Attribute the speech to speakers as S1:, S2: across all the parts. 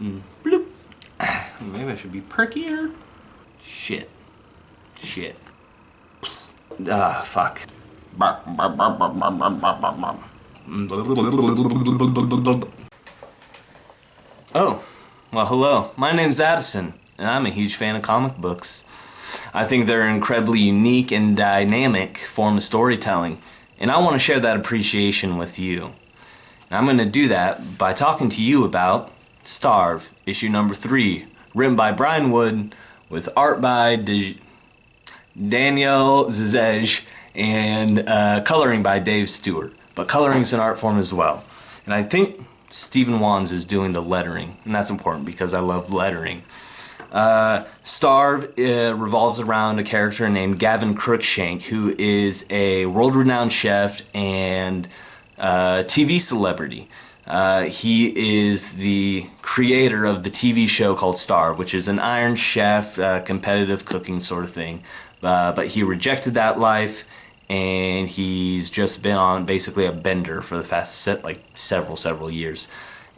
S1: Bloop. Maybe I should be perkier. Shit. Fuck. Oh, well, hello. My name's Addison, and I'm a huge fan of comic books. I think they're an incredibly unique and dynamic form of storytelling, and I want to share that appreciation with you. And I'm going to do that by talking to you about Starve, issue number 3, written by Brian Wood, with art by Danijel Zezelj, and coloring by Dave Stewart. But coloring's an art form as well. And I think Stephen Wands is doing the lettering, and that's important because I love lettering. Starve revolves around a character named Gavin Crookshank, who is a world-renowned chef and TV celebrity. He is the creator of the TV show called Starve, which is an Iron Chef, competitive cooking sort of thing. But he rejected that life, and he's just been on basically a bender for the past several years.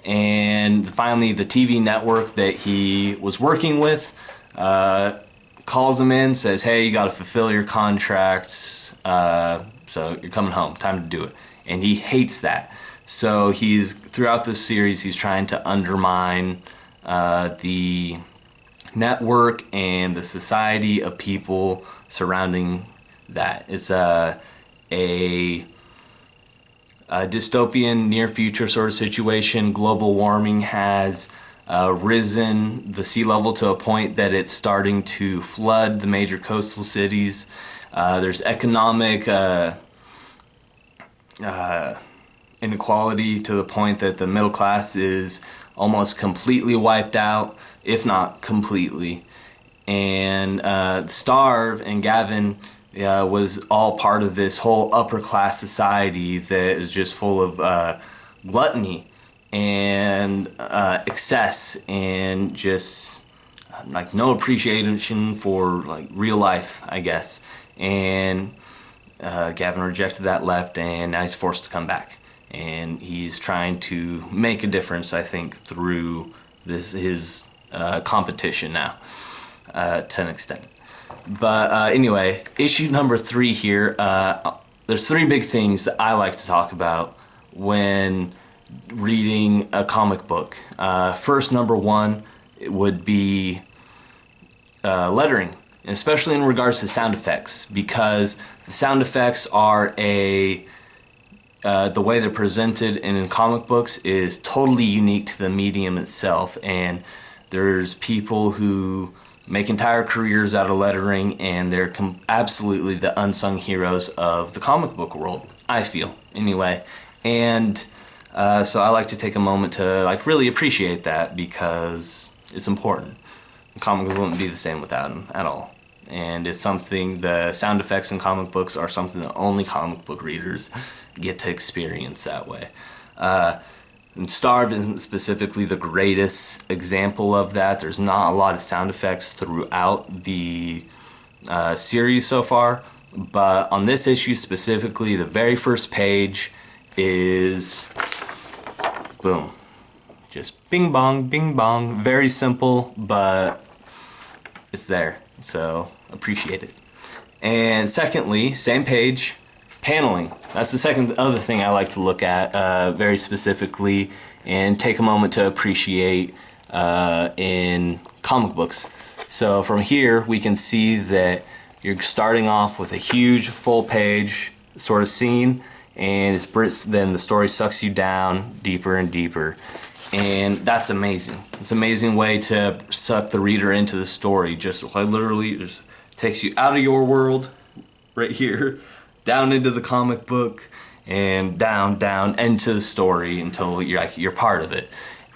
S1: And finally, the TV network that he was working with calls him in, says, "Hey, you got to fulfill your contract, so you're coming home. Time to do it." And he hates that. So throughout this series, he's trying to undermine the network and the society of people surrounding that. It's a dystopian near future sort of situation. Global warming has risen the sea level to a point that it's starting to flood the major coastal cities. There's economic inequality to the point that the middle class is almost completely wiped out, if not completely. And Starve and Gavin was all part of this whole upper class society that is just full of gluttony and excess and just like no appreciation for like real life, I guess. And Gavin rejected that, left, and now he's forced to come back. And he's trying to make a difference, I think, through his competition now, to an extent. But anyway, issue number 3 here, there's 3 big things that I like to talk about when reading a comic book. First, number 1, it would be lettering, especially in regards to sound effects, because the sound effects are the way they're presented in comic books is totally unique to the medium itself, and there's people who make entire careers out of lettering, and they're absolutely the unsung heroes of the comic book world, I feel, anyway. And so I like to take a moment to really appreciate that, because it's important. Comics wouldn't be the same without them at all. And it's something, the sound effects in comic books are something that only comic book readers get to experience that way. And Starve isn't specifically the greatest example of that. There's not a lot of sound effects throughout the series so far, but on this issue specifically, the very first page is, boom, just bing bong, very simple, but it's there, so appreciate it. And secondly, same page, paneling. That's the other thing I like to look at very specifically and take a moment to appreciate in comic books. So from here we can see that you're starting off with a huge full page sort of scene, and then the story sucks you down deeper and deeper, and that's amazing. It's an amazing way to suck the reader into the story. Just literally just takes you out of your world right here, down into the comic book, and down into the story until you're part of it.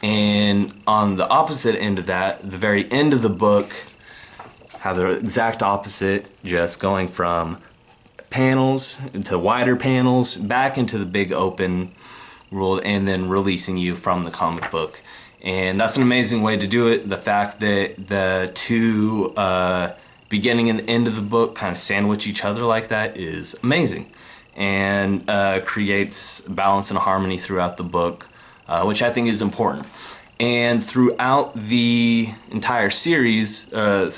S1: And on the opposite end of that, the very end of the book, have the exact opposite, just going from panels into wider panels, back into the big open world, and then releasing you from the comic book. And that's an amazing way to do it. The fact that the two beginning and end of the book kind of sandwich each other like that is amazing, and creates balance and harmony throughout the book, which I think is important. And throughout the entire series, throughout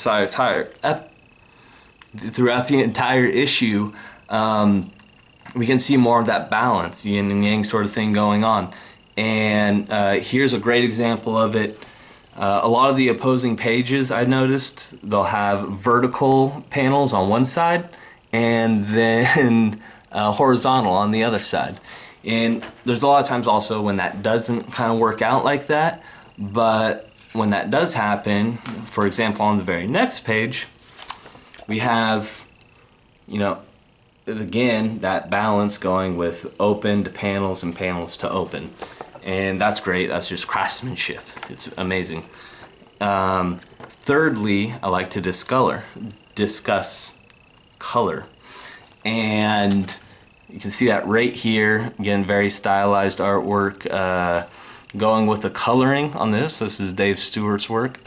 S1: the entire issue, we can see more of that balance, yin and yang sort of thing going on. And here's a great example of it. A lot of the opposing pages, I noticed, they'll have vertical panels on one side and then horizontal on the other side. And there's a lot of times also when that doesn't kind of work out like that, but when that does happen, for example, on the very next page, we have, you know, again, that balance going with open to panels and panels to open. And that's great. That's just craftsmanship. It's amazing. Thirdly, I like to discuss color. And you can see that right here. Again, very stylized artwork. Going with the coloring on this. This is Dave Stewart's work.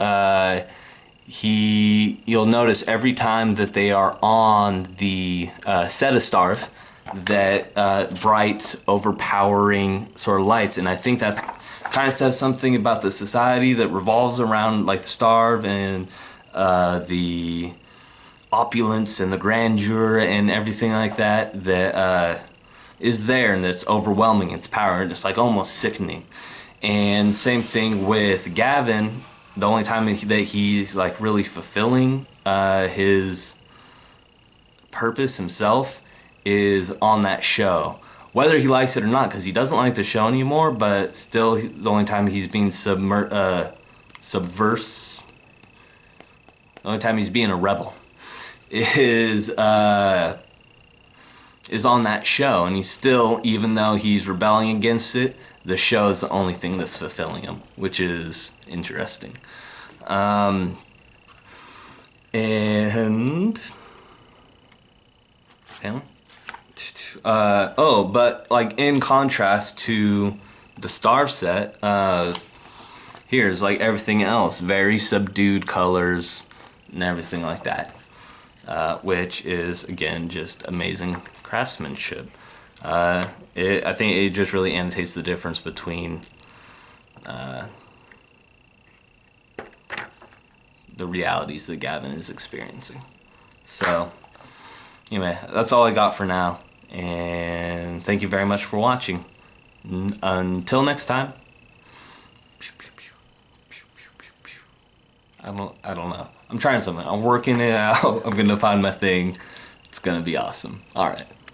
S1: You'll notice every time that they are on the set of Starve, that bright, overpowering sort of lights, and I think that's kind of says something about the society that revolves around like the Starve and the opulence and the grandeur and everything like that that is there, and it's overwhelming, its power, and it's like almost sickening. And same thing with Gavin. The only time that he's like really fulfilling his purpose himself is on that show, whether he likes it or not, because he doesn't like the show anymore. But still, the only time he's being the only time he's being a rebel is on that show, and he's still, even though he's rebelling against it, the show is the only thing that's fulfilling him, which is interesting. But like in contrast to the Starve set, here's like everything else, very subdued colors and everything like that, which is again just amazing craftsmanship. I think it just really annotates the difference between the realities that Gavin is experiencing. So anyway, that's all I got for now, and thank you very much for watching. Until next time. I don't know. I'm trying something. I'm working it out. I'm gonna find my thing. It's gonna be awesome. All right.